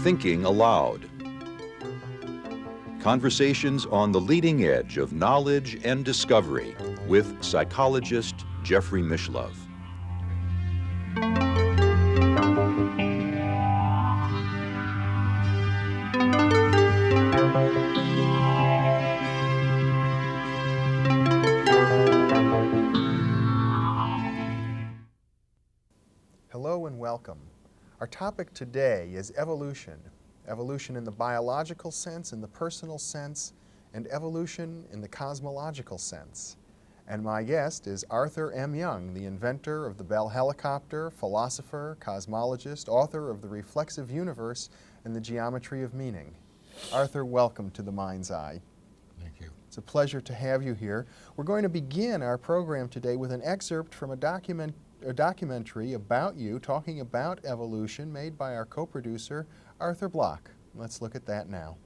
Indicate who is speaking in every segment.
Speaker 1: Thinking Aloud. Conversations on the leading edge of knowledge and discovery with psychologist Jeffrey Mishlove.
Speaker 2: Hello and welcome. Our topic today is evolution. Evolution in the biological sense, in the personal sense, and evolution in the cosmological sense. And my guest is Arthur M. Young, the inventor of the Bell helicopter, philosopher, cosmologist, author of the Reflexive Universe and the Geometry of Meaning. Arthur, welcome to The Mind's Eye.
Speaker 3: Thank you.
Speaker 2: It's a pleasure to have you here. We're going to begin our program today with an excerpt from a documentary about you, talking about evolution, made by our co-producer, Arthur Block. Let's look at that now.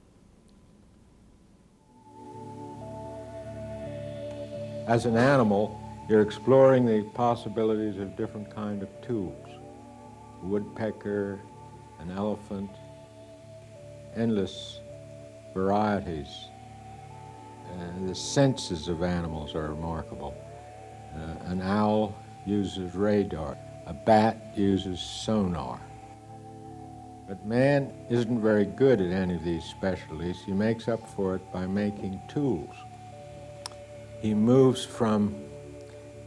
Speaker 3: As an animal, you're exploring the possibilities of different kind of tools. A woodpecker, an elephant, endless varieties. The senses of animals are remarkable. An owl uses radar. A bat uses sonar. But man isn't very good at any of these specialties. He makes up for it by making tools. He moves from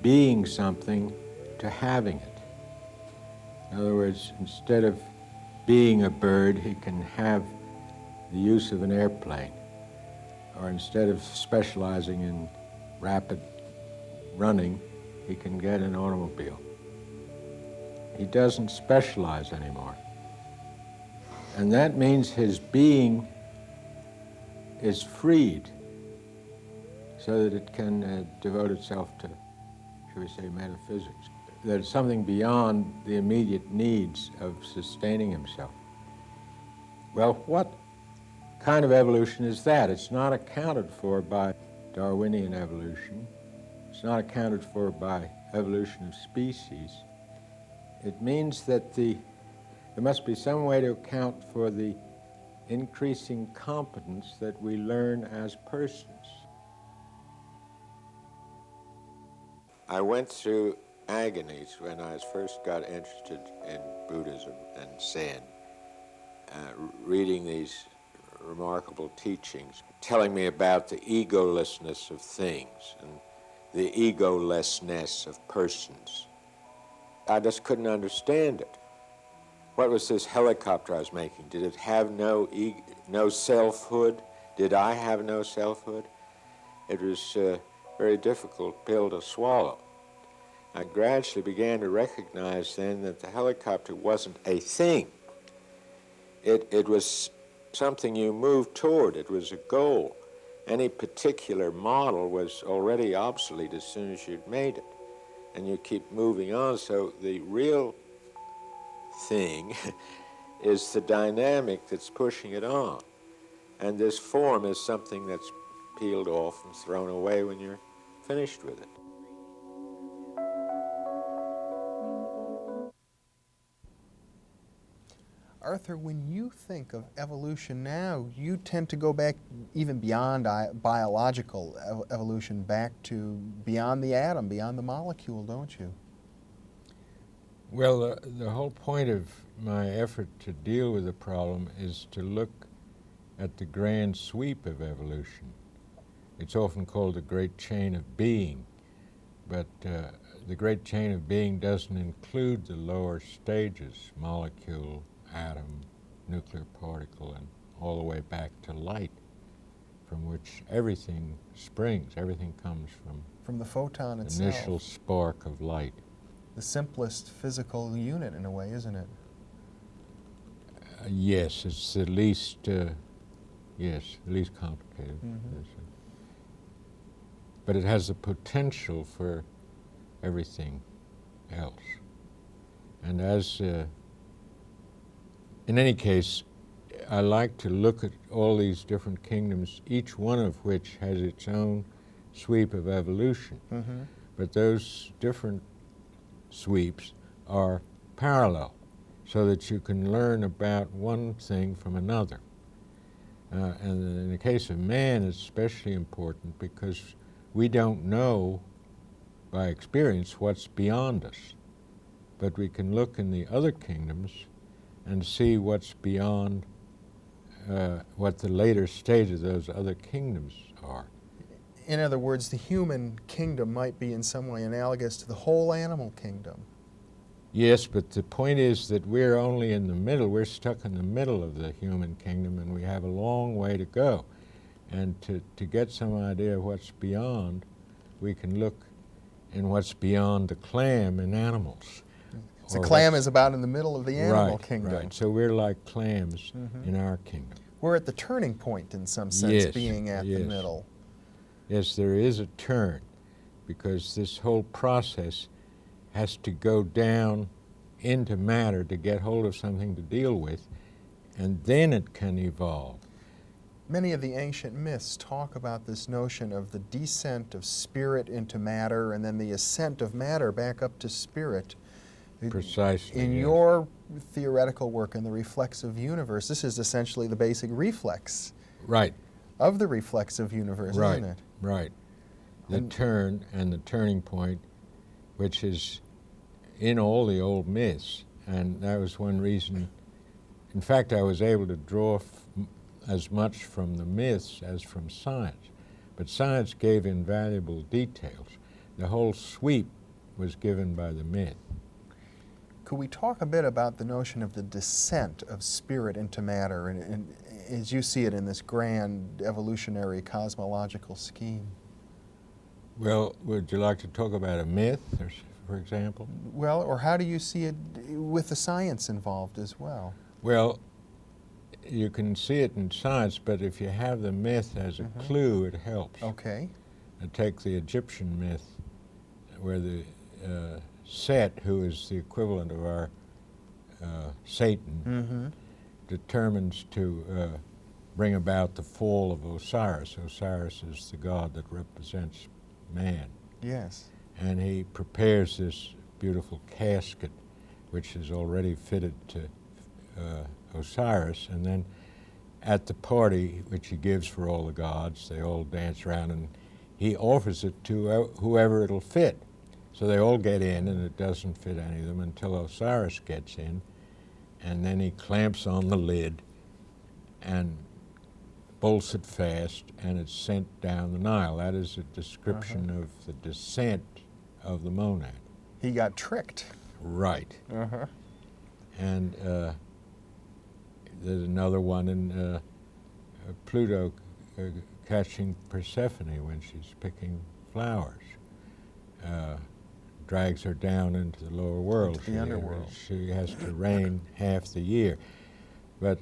Speaker 3: being something to having it. In other words, instead of being a bird, he can have the use of an airplane. Or instead of specializing in rapid running, he can get an automobile. He doesn't specialize anymore. And that means his being is freed so that it can devote itself to, shall we say, metaphysics. There's something beyond the immediate needs of sustaining himself. Well, what kind of evolution is that? It's not accounted for by Darwinian evolution. It's not accounted for by evolution of species. It means that there must be some way to account for the increasing competence that we learn as persons. I went through agonies when I first got interested in Buddhism and Zen, reading these remarkable teachings, telling me about the egolessness of things and the egolessness of persons. I just couldn't understand it. What was this helicopter I was making? Did it have no selfhood? Did I have no selfhood? It was a very difficult pill to swallow. I gradually began to recognize then that the helicopter wasn't a thing. It was something you moved toward. It was a goal. Any particular model was already obsolete as soon as you'd made it. And you keep moving on, so the real thing is the dynamic that's pushing it on. And this form is something that's peeled off and thrown away when you're finished with it.
Speaker 2: Arthur, when you think of evolution now, you tend to go back even beyond biological evolution, back to beyond the atom, beyond the molecule, don't you?
Speaker 3: Well, the whole point of my effort to deal with the problem is to look at the grand sweep of evolution. It's often called the great chain of being, but the great chain of being doesn't include the lower stages, molecule, atom, nuclear particle, and all the way back to light, from which everything springs. Everything comes
Speaker 2: from the photon
Speaker 3: the
Speaker 2: itself.
Speaker 3: initial spark of light.
Speaker 2: The simplest physical unit in a way, isn't it?
Speaker 3: Yes, it's the least, least complicated.
Speaker 2: Mm-hmm.
Speaker 3: But it has the potential for everything else. And as in any case, I like to look at all these different kingdoms, each one of which has its own sweep of evolution.
Speaker 2: Mm-hmm.
Speaker 3: But those different sweeps are parallel, so that you can learn about one thing from another. And in the case of man, it's especially important because we don't know by experience what's beyond us, but we can look in the other kingdoms and see what's beyond what the later stage of those other kingdoms are.
Speaker 2: In other words, the human kingdom might be in some way analogous to the whole animal kingdom.
Speaker 3: Yes, but the point is that we're only in the middle. We're stuck in the middle of the human kingdom, and we have a long way to go. And to get some idea of what's beyond, we can look in what's beyond the clam in animals.
Speaker 2: So clam is about in the middle of the animal kingdom.
Speaker 3: Right, so we're like clams in our kingdom.
Speaker 2: We're at the turning point in some sense,
Speaker 3: Yes,
Speaker 2: being at the
Speaker 3: yes.
Speaker 2: middle.
Speaker 3: Yes, there is a turn, because this whole process has to go down into matter to get hold of something to deal with, and then it can evolve.
Speaker 2: Many of the ancient myths talk about this notion of the descent of spirit into matter and then the ascent of matter back up to spirit.
Speaker 3: Precisely.
Speaker 2: In
Speaker 3: yes.
Speaker 2: your theoretical work in the Reflexive Universe, this is essentially the basic reflex
Speaker 3: Right,
Speaker 2: of the reflexive universe,
Speaker 3: right,
Speaker 2: isn't it?
Speaker 3: right. The turn and the turning point, which is in all the old myths, and that was one reason. In fact, I was able to draw as much from the myths as from science, but science gave invaluable details. The whole sweep was given by the myth.
Speaker 2: Could we talk a bit about the notion of the descent of spirit into matter, and as you see it in this grand evolutionary cosmological scheme?
Speaker 3: Well, would you like to talk about a myth, for example?
Speaker 2: Well, or how do you see it with the science involved as well?
Speaker 3: Well, you can see it in science, but if you have the myth as a clue, it helps.
Speaker 2: Okay.
Speaker 3: Take the Egyptian myth, where the Set, who is the equivalent of our Satan, determines to bring about the fall of Osiris. Osiris is the god that represents man.
Speaker 2: Yes.
Speaker 3: And he prepares this beautiful casket, which is already fitted to Osiris, and then at the party, which he gives for all the gods, they all dance around, and he offers it to whoever it'll fit. So they all get in, and it doesn't fit any of them until Osiris gets in, and then he clamps on the lid and bolts it fast, and it's sent down the Nile. That is a description of the descent of the monad.
Speaker 2: He got tricked.
Speaker 3: Right. And there's another one in Pluto catching Persephone when she's picking flowers. Drags her down into the lower world.
Speaker 2: Into the underworld.
Speaker 3: She has to reign half the year. But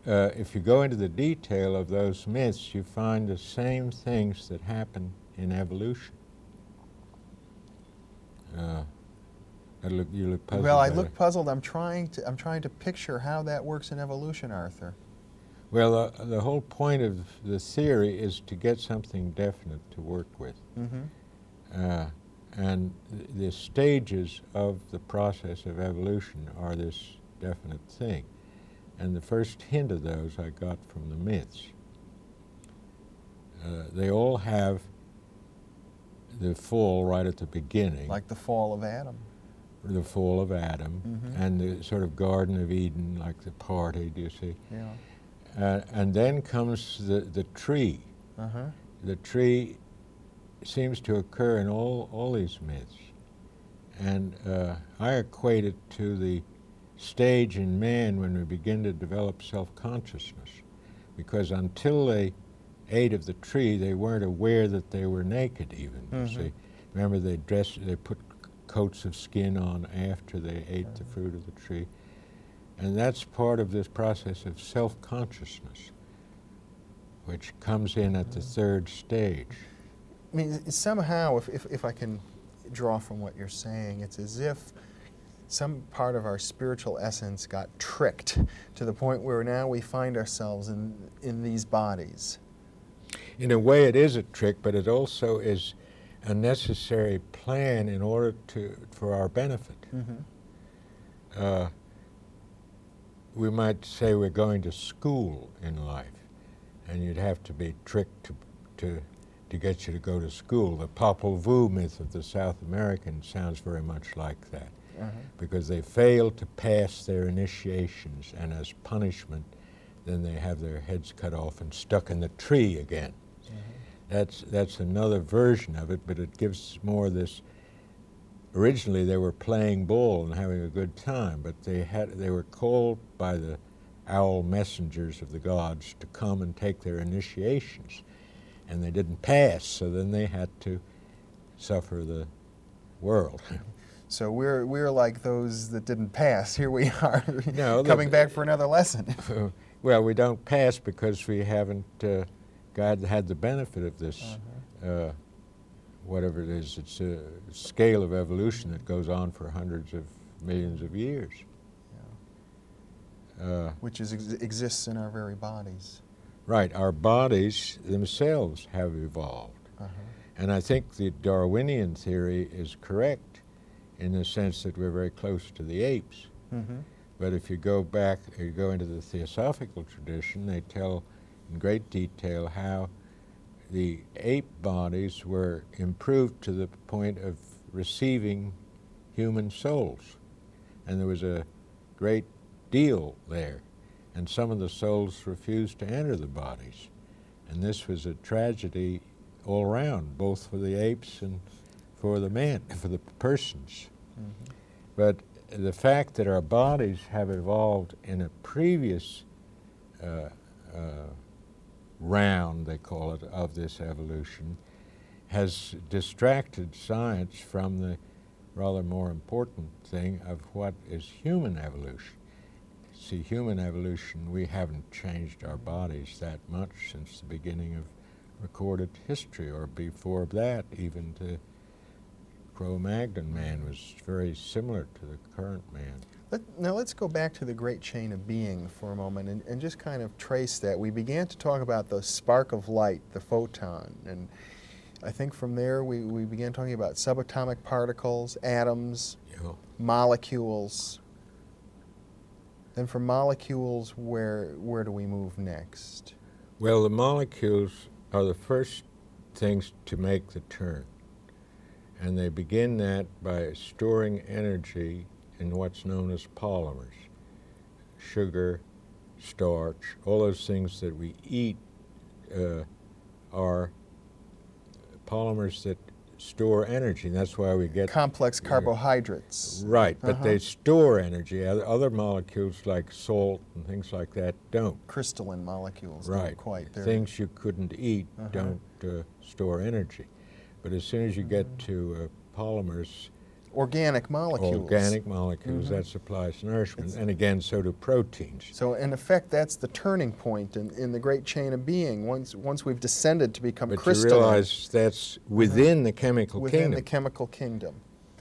Speaker 3: if you go into the detail of those myths, you find the same things that happen in evolution. You look puzzled.
Speaker 2: Well, I look puzzled. I'm trying to picture how that works in evolution, Arthur.
Speaker 3: Well, the whole point of the theory is to get something definite to work with. And the stages of the process of evolution are this definite thing. And the first hint of those I got from the myths. They all have the fall right at the beginning.
Speaker 2: Like the fall of Adam.
Speaker 3: The fall of Adam, and the sort of Garden of Eden, like the party, do you see?
Speaker 2: Yeah.
Speaker 3: And then comes the tree. The tree seems to occur in all these myths. And I equate it to the stage in man when we begin to develop self-consciousness. Because until they ate of the tree, they weren't aware that they were naked even, you see. Remember, they put coats of skin on after they ate the fruit of the tree. And that's part of this process of self-consciousness, which comes in at the third stage.
Speaker 2: I mean, somehow, if I can draw from what you're saying, it's as if some part of our spiritual essence got tricked to the point where now we find ourselves in these bodies.
Speaker 3: In a way, it is a trick, but it also is a necessary plan in order for our benefit. We might say we're going to school in life, and you'd have to be tricked to get you to go to school. The Popol Vuh myth of the South Americans sounds very much like that, because they failed to pass their initiations, and as punishment, then they have their heads cut off and stuck in the tree again. That's another version of it, but it gives more this. Originally, they were playing ball and having a good time, but they were called by the owl messengers of the gods to come and take their initiations, and they didn't pass, so then they had to suffer the world.
Speaker 2: So we're like those that didn't pass. Here we are,
Speaker 3: coming
Speaker 2: back for another lesson.
Speaker 3: Well, we don't pass because we haven't had the benefit of this. Whatever it is, it's a scale of evolution that goes on for hundreds of millions of years.
Speaker 2: Which exists in our very bodies.
Speaker 3: Right, our bodies themselves have evolved. And I think the Darwinian theory is correct in the sense that we're very close to the apes. But if you go back, you go into the Theosophical tradition, they tell in great detail how the ape bodies were improved to the point of receiving human souls. And there was a great deal there. And some of the souls refused to enter the bodies. And this was a tragedy all around, both for the apes and for the man, for the persons. But the fact that our bodies have evolved in a previous round, they call it, of this evolution, has distracted science from the rather more important thing of what is human evolution. See, human evolution, we haven't changed our bodies that much since the beginning of recorded history, or before that, even the Cro-Magnon man was very similar to the current man.
Speaker 2: Now let's go back to the great chain of being for a moment and just kind of trace that. We began to talk about the spark of light, the photon, and I think from there we began talking about subatomic particles, atoms, molecules. Then from molecules, where do we move next?
Speaker 3: Well, the molecules are the first things to make the turn. And they begin that by storing energy in what's known as polymers. Sugar, starch, all those things that we eat are polymers that store energy. And that's why we get
Speaker 2: complex carbohydrates.
Speaker 3: Right, but they store energy. Other molecules like salt and things like that don't.
Speaker 2: Crystalline molecules.
Speaker 3: Right.
Speaker 2: Don't quite.
Speaker 3: Things you couldn't eat don't store energy. But as soon as you get to polymers,
Speaker 2: organic molecules,
Speaker 3: that supplies nourishment. And again, so do proteins.
Speaker 2: So in effect, that's the turning point in the great chain of being. Once we've descended to become crystalline.
Speaker 3: But you realize that's within the chemical kingdom.
Speaker 2: Within the chemical kingdom.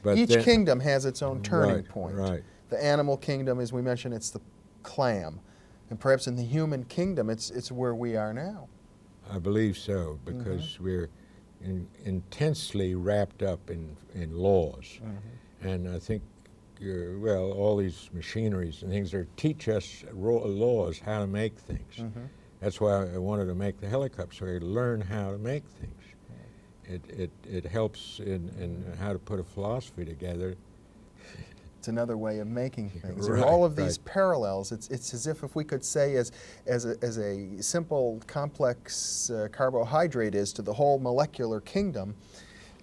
Speaker 3: But
Speaker 2: each kingdom has its own turning point.
Speaker 3: Right.
Speaker 2: The animal kingdom, as we mentioned, it's the clam. And perhaps in the human kingdom, it's where we are now.
Speaker 3: I believe so, because we're intensely wrapped up in laws. And I think, all these machineries and things teach us laws, how to make things. That's why I wanted to make the helicopter, so I could learn how to make things. It helps in how to put a philosophy together.
Speaker 2: It's another way of making things.
Speaker 3: Right,
Speaker 2: and all of these parallels, it's as if we could say as a simple, complex carbohydrate is to the whole molecular kingdom,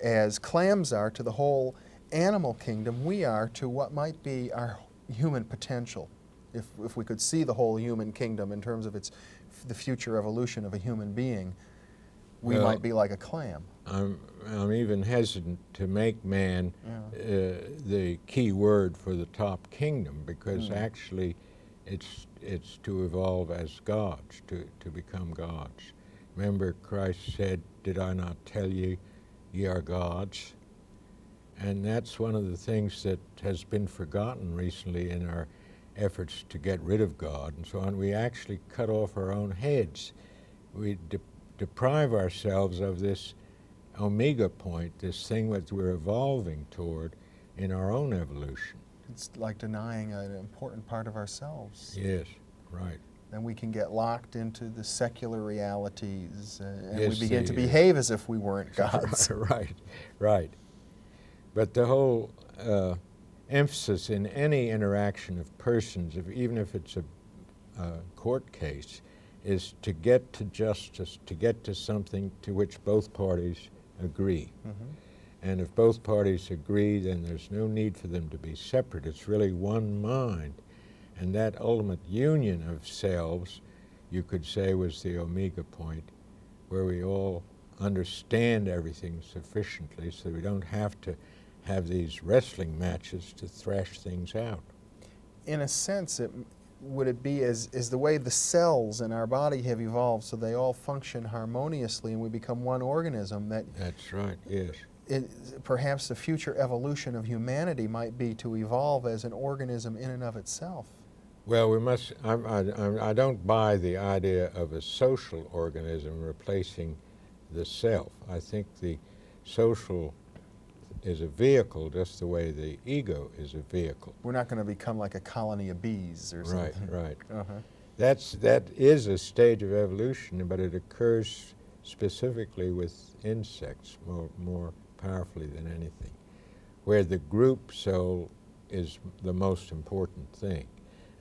Speaker 2: as clams are to the whole animal kingdom, we are to what might be our human potential. If we could see the whole human kingdom in terms of the future evolution of a human being, we might be like a clam.
Speaker 3: I'm even hesitant to make man the key word for the top kingdom, because actually it's to evolve as gods, to become gods. Remember, Christ said, "Did I not tell you, ye are gods?" And that's one of the things that has been forgotten recently in our efforts to get rid of God and so on. We actually cut off our own heads. We deprive ourselves of this omega point, this thing that we're evolving toward in our own evolution.
Speaker 2: It's like denying an important part of ourselves.
Speaker 3: Yes, right.
Speaker 2: Then we can get locked into the secular realities, and
Speaker 3: Yes,
Speaker 2: we begin to
Speaker 3: the,
Speaker 2: behave as if we weren't gods.
Speaker 3: Right, right. But the whole emphasis in any interaction of persons, even if it's a court case, is to get to justice, to get to something to which both parties agree.
Speaker 2: Mm-hmm.
Speaker 3: And if both parties agree, then there's no need for them to be separate. It's really one mind. And that ultimate union of selves, you could say, was the omega point, where we all understand everything sufficiently so we don't have to have these wrestling matches to thrash things out.
Speaker 2: In a sense, would it be as the way the cells in our body have evolved so they all function harmoniously and we become one organism?
Speaker 3: That's right, yes.
Speaker 2: Perhaps the future evolution of humanity might be to evolve as an organism in and of itself.
Speaker 3: Well, we must, I don't buy the idea of a social organism replacing the self. I think the social is a vehicle just the way the ego is a vehicle.
Speaker 2: We're not going to become like a colony of bees or something.
Speaker 3: Right.
Speaker 2: Uh-huh.
Speaker 3: That is a stage of evolution, but it occurs specifically with insects more powerfully than anything, where the group soul is the most important thing,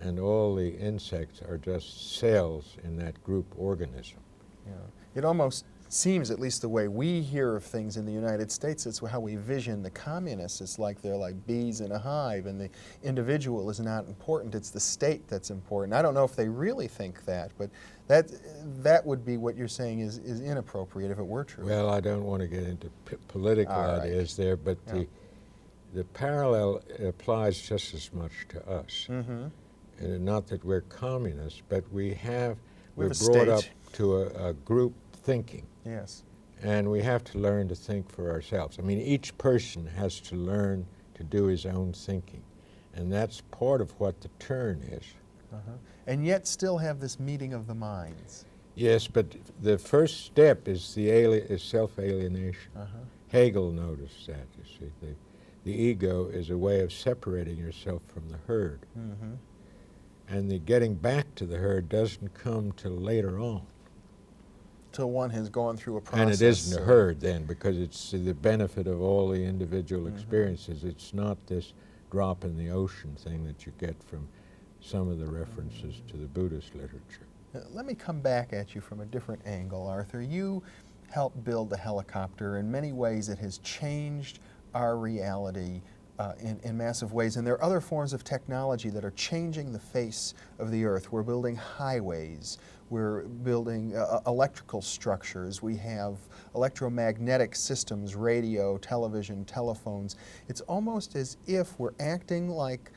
Speaker 3: and all the insects are just cells in that group organism.
Speaker 2: Yeah. It almost seems, at least the way we hear of things in the United States, it's how we vision the communists. It's like they're like bees in a hive, and the individual is not important. It's the state that's important. I don't know if they really think that, but that would be what you're saying is inappropriate if it were true.
Speaker 3: Well, I don't want to get into political ideas there, but yeah. The parallel applies just as much to us.
Speaker 2: Mm-hmm.
Speaker 3: And not that we're communists, but we're brought
Speaker 2: state.
Speaker 3: up to a group thinking.
Speaker 2: Yes.
Speaker 3: And we have to learn to think for ourselves. I mean, each person has to learn to do his own thinking. And that's part of what the turn is.
Speaker 2: Uh-huh. And yet still have this meeting of the minds.
Speaker 3: Yes, but the first step is self-alienation.
Speaker 2: Uh-huh.
Speaker 3: Hegel noticed that, you see. The ego is a way of separating yourself from the herd.
Speaker 2: Mm-hmm.
Speaker 3: And the getting back to the herd doesn't come till later on.
Speaker 2: Till one has gone through a process.
Speaker 3: And it isn't a herd then, because it's the benefit of all the individual
Speaker 2: Mm-hmm.
Speaker 3: experiences. It's not this drop in the ocean thing that you get from some of the references to the Buddhist literature.
Speaker 2: Let me come back at you from a different angle, Arthur. You helped build the helicopter. In many ways, it has changed our reality in massive ways. And there are other forms of technology that are changing the face of the earth. We're building highways. We're building electrical structures. We have electromagnetic systems, radio, television, telephones. It's almost as if we're acting like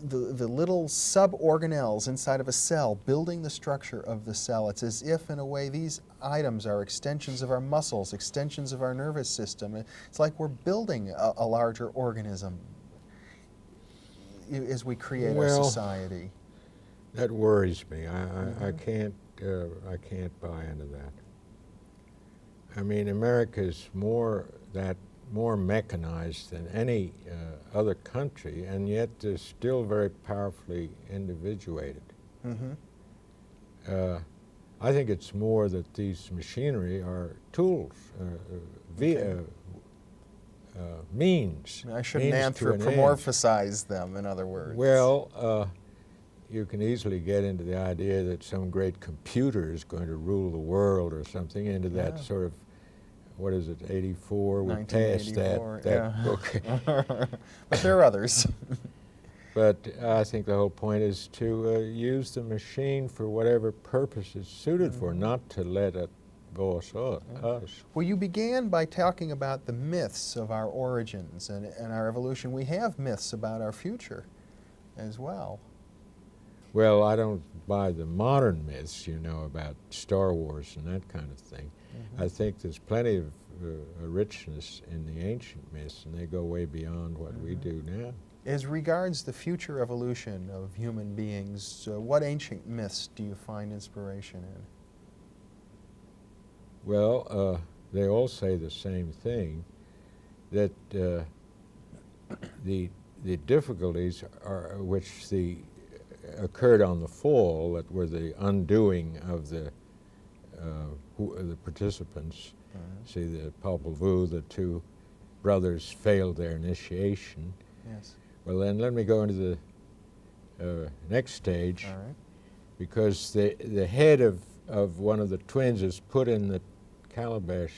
Speaker 2: the little sub-organelles inside of a cell, building the structure of the cell. It's as if, in a way, these items are extensions of our muscles, extensions of our nervous system. It's like we're building a larger organism as we create our society.
Speaker 3: That worries me. I can't buy into that. I mean, America is more mechanized than any other country, and yet they're still very powerfully individuated.
Speaker 2: Mm-hmm.
Speaker 3: I think it's more that these machinery are tools, means.
Speaker 2: I shouldn't anthropomorphize them, in other words.
Speaker 3: Well, you can easily get into the idea that some great computer is going to rule the world or something, into that sort of, what is it, 84? We passed that book.
Speaker 2: But there are others.
Speaker 3: But I think the whole point is to use the machine for whatever purpose it's suited for, not to let it boss us.
Speaker 2: Well, you began by talking about the myths of our origins and our evolution. We have myths about our future as well.
Speaker 3: Well, I don't buy the modern myths, you know, about Star Wars and that kind of thing. Mm-hmm. I think there's plenty of richness in the ancient myths, and they go way beyond what we do now.
Speaker 2: As regards the future evolution of human beings, what ancient myths do you find inspiration in?
Speaker 3: Well, they all say the same thing, that the difficulties which occurred on the fall, that were the undoing of the participants. See, the Popol Vuh, the two brothers failed their initiation.
Speaker 2: Yes.
Speaker 3: Well, then let me go into the next stage.
Speaker 2: All right.
Speaker 3: Because the head of one of the twins is put in the calabash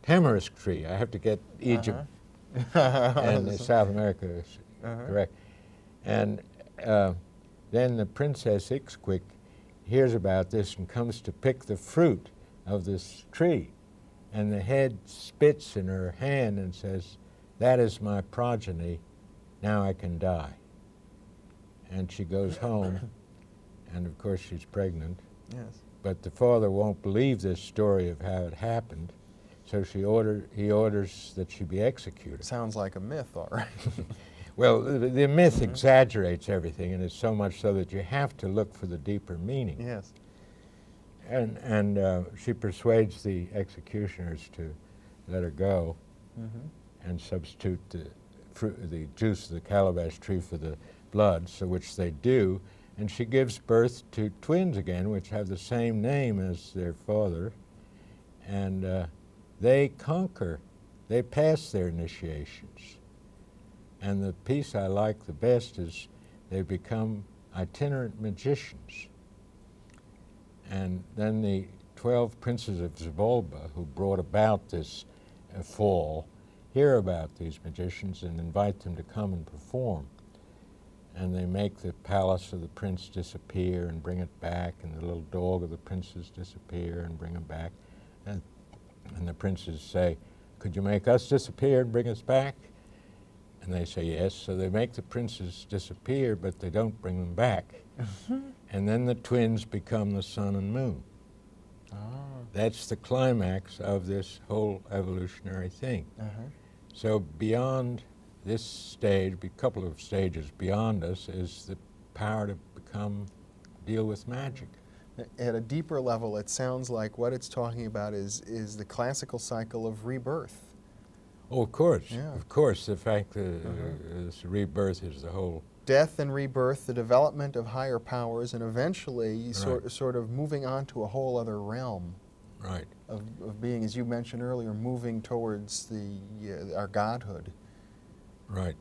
Speaker 3: tamarisk tree. I have to get Egypt and South America correct. And then the Princess Ixquick hears about this and comes to pick the fruit of this tree. And the head spits in her hand and says, "That is my progeny, now I can die." And she goes home, and of course she's pregnant.
Speaker 2: Yes.
Speaker 3: But the father won't believe this story of how it happened, so he orders that she be executed.
Speaker 2: Sounds like a myth, all right.
Speaker 3: Well, the myth exaggerates everything, and it's so much so that you have to look for the deeper meaning.
Speaker 2: Yes.
Speaker 3: And she persuades the executioners to let her go and substitute the juice of the calabash tree for the blood, so which they do, and she gives birth to twins again, which have the same name as their father, and they conquer, they pass their initiations. And the piece I like the best is they become itinerant magicians. And then the 12 princes of Xibalba, who brought about this fall, hear about these magicians and invite them to come and perform. And they make the palace of the prince disappear and bring it back, and the little dog of the princes disappear and bring him back. And the princes say, "Could you make us disappear and bring us back?" And they say yes, so they make the princes disappear, but they don't bring them back. And then the twins become the sun and moon. That's the climax of this whole evolutionary thing. So beyond this stage, a couple of stages beyond us, is the power to deal with magic.
Speaker 2: At a deeper level, it sounds like what it's talking about is the classical cycle of rebirth.
Speaker 3: Oh, of course.
Speaker 2: Yeah.
Speaker 3: Of course, the fact that this rebirth is the whole...
Speaker 2: Death and rebirth, the development of higher powers, and eventually
Speaker 3: Right.
Speaker 2: sort of moving on to a whole other realm
Speaker 3: Right.
Speaker 2: of being, as you mentioned earlier, moving towards our godhood
Speaker 3: Right.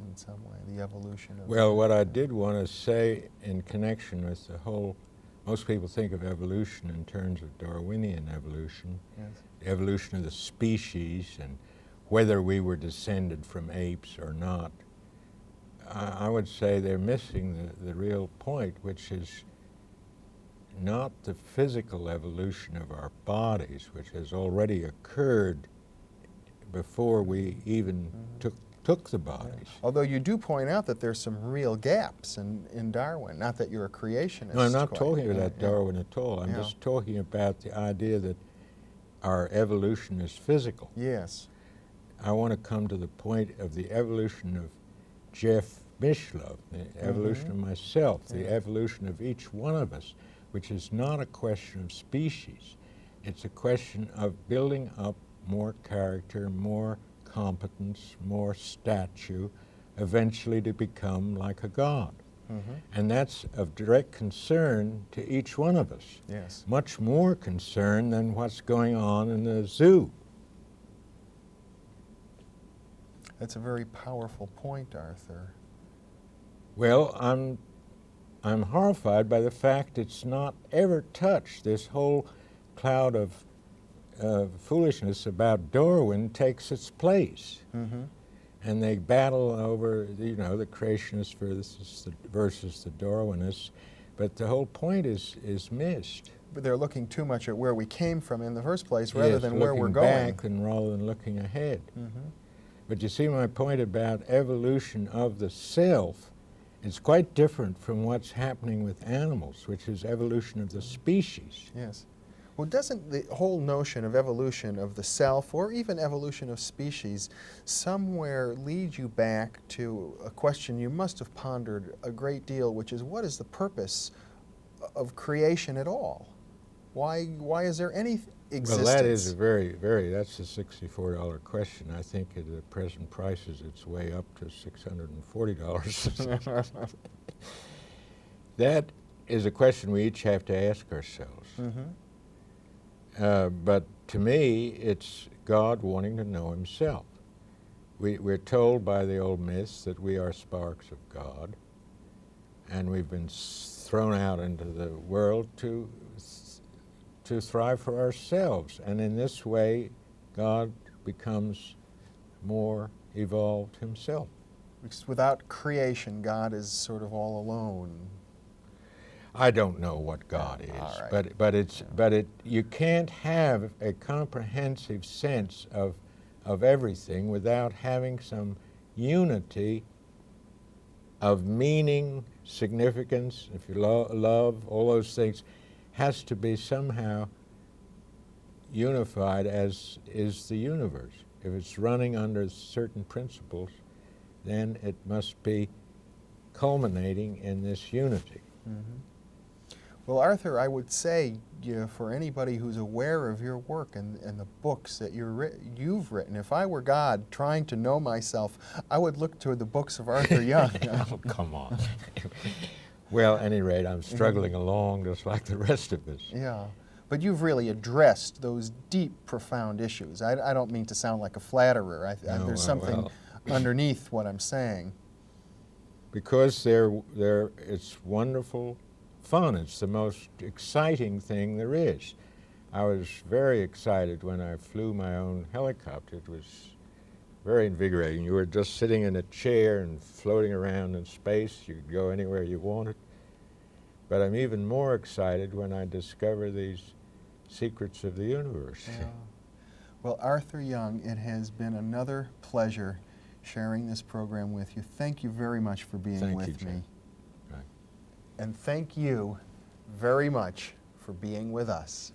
Speaker 2: in some way, the evolution of...
Speaker 3: Well, what I did want to say in connection with the whole... Most people think of evolution in terms of Darwinian evolution,
Speaker 2: Yes.
Speaker 3: the evolution of the species, and whether we were descended from apes or not. I would say they're missing the real point, which is not the physical evolution of our bodies, which has already occurred before we even took the bodies.
Speaker 2: Although you do point out that there's some real gaps in Darwin, not that you're a creationist.
Speaker 3: No, I'm not
Speaker 2: quite.
Speaker 3: talking
Speaker 2: Yeah,
Speaker 3: about
Speaker 2: yeah.
Speaker 3: Darwin at all. I'm
Speaker 2: Yeah.
Speaker 3: just talking about the idea that our evolution is physical.
Speaker 2: Yes.
Speaker 3: I want to come to the point of the evolution of Jeff Mishlove, the evolution of myself, the evolution of each one of us, which is not a question of species. It's a question of building up more character, more competence, more stature, eventually to become like a god. And that's of direct concern to each one of us.
Speaker 2: Yes.
Speaker 3: Much more concern than what's going on in the zoo.
Speaker 2: That's a very powerful point, Arthur.
Speaker 3: Well, I'm horrified by the fact it's not ever touched. This whole cloud of foolishness about Darwin takes its place. And they battle over, you know, the creationists versus the Darwinists, but the whole point is missed.
Speaker 2: But they're looking too much at where we came from in the first place rather
Speaker 3: Yes,
Speaker 2: than where we're
Speaker 3: looking
Speaker 2: going.
Speaker 3: back and rather than looking ahead. But you see my point about evolution of the self. It's quite different from what's happening with animals, which is evolution of the species.
Speaker 2: Yes. Well, doesn't the whole notion of evolution of the self, or even evolution of species, somewhere lead you back to a question you must have pondered a great deal, which is, what is the purpose of creation at all? Why is there any existence?
Speaker 3: Well, that is a that's a $64 question. I think at the present prices it's way up to $640. That is a question we each have to ask ourselves. But to me, it's God wanting to know himself. We're told by the old myths that we are sparks of God, and we've been thrown out into the world to thrive for ourselves. And in this way, God becomes more evolved himself.
Speaker 2: Because without creation, God is sort of all alone.
Speaker 3: I don't know what God is,
Speaker 2: all right.
Speaker 3: but you can't have a comprehensive sense of everything without having some unity of meaning, significance. If you love, all those things has to be somehow unified, as is the universe. If it's running under certain principles, then it must be culminating in this unity.
Speaker 2: Well, Arthur, I would say, for anybody who's aware of your work and the books that you've written, if I were God trying to know myself, I would look to the books of Arthur Young.
Speaker 3: Oh, come on. Well, at any rate, I'm struggling along just like the rest of us.
Speaker 2: Yeah, but you've really addressed those deep, profound issues. I don't mean to sound like a flatterer. There's something underneath what I'm saying.
Speaker 3: Because it's wonderful fun. It's the most exciting thing there is. I was very excited when I flew my own helicopter. It was very invigorating. You were just sitting in a chair and floating around in space. You could go anywhere you wanted. But I'm even more excited when I discover these secrets of the universe.
Speaker 2: Yeah. Well, Arthur Young, it has been another pleasure sharing this program with you. Thank you very much for being with me.
Speaker 3: Right.
Speaker 2: And thank you very much for being with us.